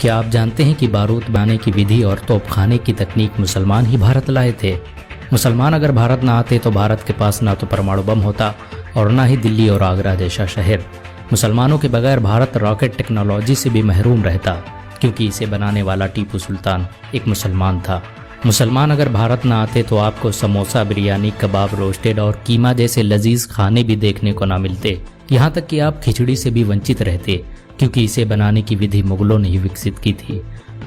क्या आप जानते हैं कि बारूद बनाने की विधि और तोपखाने की तकनीक मुसलमान ही भारत लाए थे। मुसलमान अगर भारत ना आते तो भारत के पास ना तो परमाणु बम होता और ना ही दिल्ली और आगरा जैसा शहर। मुसलमानों के बगैर भारत रॉकेट टेक्नोलॉजी से भी महरूम रहता, क्योंकि इसे बनाने वाला टीपू सुल्तान एक मुसलमान था। मुसलमान अगर भारत ना आते तो आपको समोसा, बिरयानी, कबाब, रोस्टेड और कीमा जैसे लजीज खाने भी देखने को ना मिलते। यहाँ तक कि आप खिचड़ी से भी वंचित रहते, क्योंकि इसे बनाने की विधि मुगलों ने ही विकसित की थी।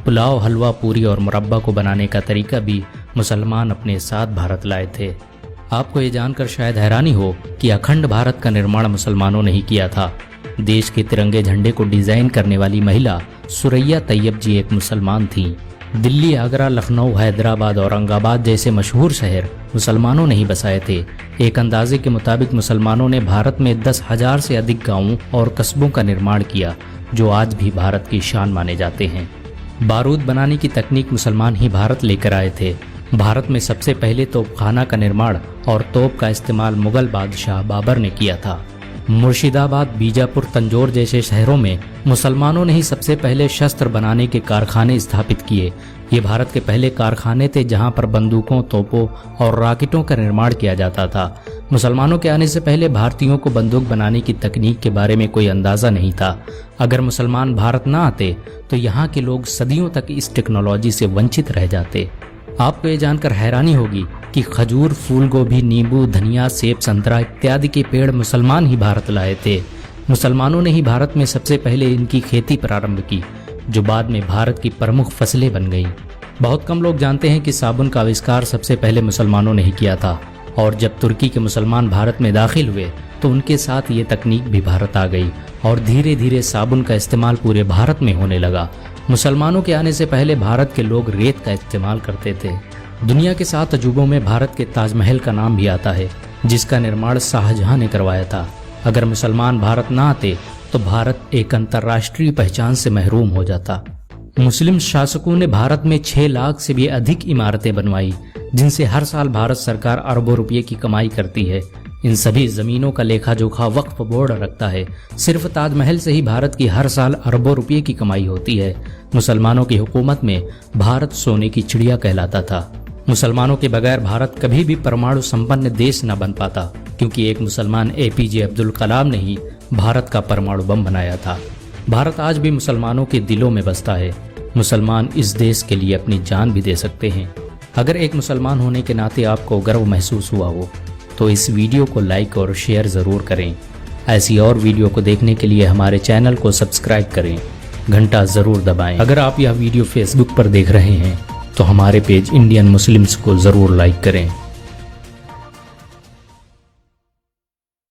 पुलाव, हलवा, पूरी और मुरब्बा को बनाने का तरीका भी मुसलमान अपने साथ भारत लाए थे। आपको ये जानकर शायद हैरानी हो कि अखंड भारत का निर्माण मुसलमानों ने ही किया था। देश के तिरंगे झंडे को डिजाइन करने वाली महिला सुरैया तैयब जी एक मुसलमान थीं। दिल्ली, आगरा, लखनऊ, हैदराबाद, औरंगाबाद जैसे मशहूर शहर मुसलमानों ने ही बसाए थे। एक अंदाजे के मुताबिक मुसलमानों ने भारत में 10,000 से अधिक गांवों और कस्बों का निर्माण किया, जो आज भी भारत की शान माने जाते हैं। बारूद बनाने की तकनीक मुसलमान ही भारत लेकर आए थे। भारत में सबसे पहले तोपखाना का निर्माण और तोप का इस्तेमाल मुगल बादशाह बाबर ने किया था। मुर्शिदाबाद, बीजापुर, तंजौर जैसे शहरों में मुसलमानों ने ही सबसे पहले शस्त्र बनाने के कारखाने स्थापित किए। ये भारत के पहले कारखाने थे जहां पर बंदूकों, तोपों और रॉकेटों का निर्माण किया जाता था। मुसलमानों के आने से पहले भारतीयों को बंदूक बनाने की तकनीक के बारे में कोई अंदाजा नहीं था। अगर मुसलमान भारत न आते तो यहाँ के लोग सदियों तक इस टेक्नोलॉजी से वंचित रह जाते। आपको ये जानकर हैरानी होगी कि खजूर, फूल गोभी, नींबू, धनिया, सेब, संतरा इत्यादि के पेड़ मुसलमान ही भारत लाए थे। मुसलमानों ने ही भारत में सबसे पहले इनकी खेती प्रारंभ की, जो बाद में भारत की प्रमुख फसलें बन गईं। बहुत कम लोग जानते हैं कि साबुन का आविष्कार सबसे पहले मुसलमानों ने ही किया था, और जब तुर्की के मुसलमान भारत में दाखिल हुए तो उनके साथ ये तकनीक भी भारत आ गई और धीरे धीरे साबुन का इस्तेमाल पूरे भारत में होने लगा। मुसलमानों के आने से पहले भारत के लोग रेत का इस्तेमाल करते थे। दुनिया के 7 अजूबों में भारत के ताजमहल का नाम भी आता है, जिसका निर्माण शाहजहां ने करवाया था। अगर मुसलमान भारत न आते तो भारत एक अंतर्राष्ट्रीय पहचान से महरूम हो जाता। मुस्लिम शासकों ने भारत में 6 लाख से भी अधिक इमारतें बनवाई, जिनसे हर साल भारत सरकार अरबों रुपये की कमाई करती है। इन सभी जमीनों का लेखा जोखा वक्फ बोर्ड रखता है। सिर्फ ताजमहल से ही भारत की हर साल अरबों रुपये की कमाई होती है। मुसलमानों की हुकूमत में भारत सोने की चिड़िया कहलाता था। मुसलमानों के बगैर भारत कभी भी परमाणु संपन्न देश न बन पाता, क्योंकि एक मुसलमान APJ अब्दुल कलाम ने ही भारत का परमाणु बम बनाया था। भारत आज भी मुसलमानों के दिलों में बसता है। मुसलमान इस देश के लिए अपनी जान भी दे सकते हैं। अगर एक मुसलमान होने के नाते आपको गर्व महसूस हुआ हो तो इस वीडियो को लाइक और शेयर ज़रूर करें। ऐसी और वीडियो को देखने के लिए हमारे चैनल को सब्सक्राइब करें, घंटा ज़रूर दबाएं। अगर आप यह वीडियो फेसबुक पर देख रहे हैं तो हमारे पेज इंडियन मुस्लिम्स को ज़रूर लाइक करें।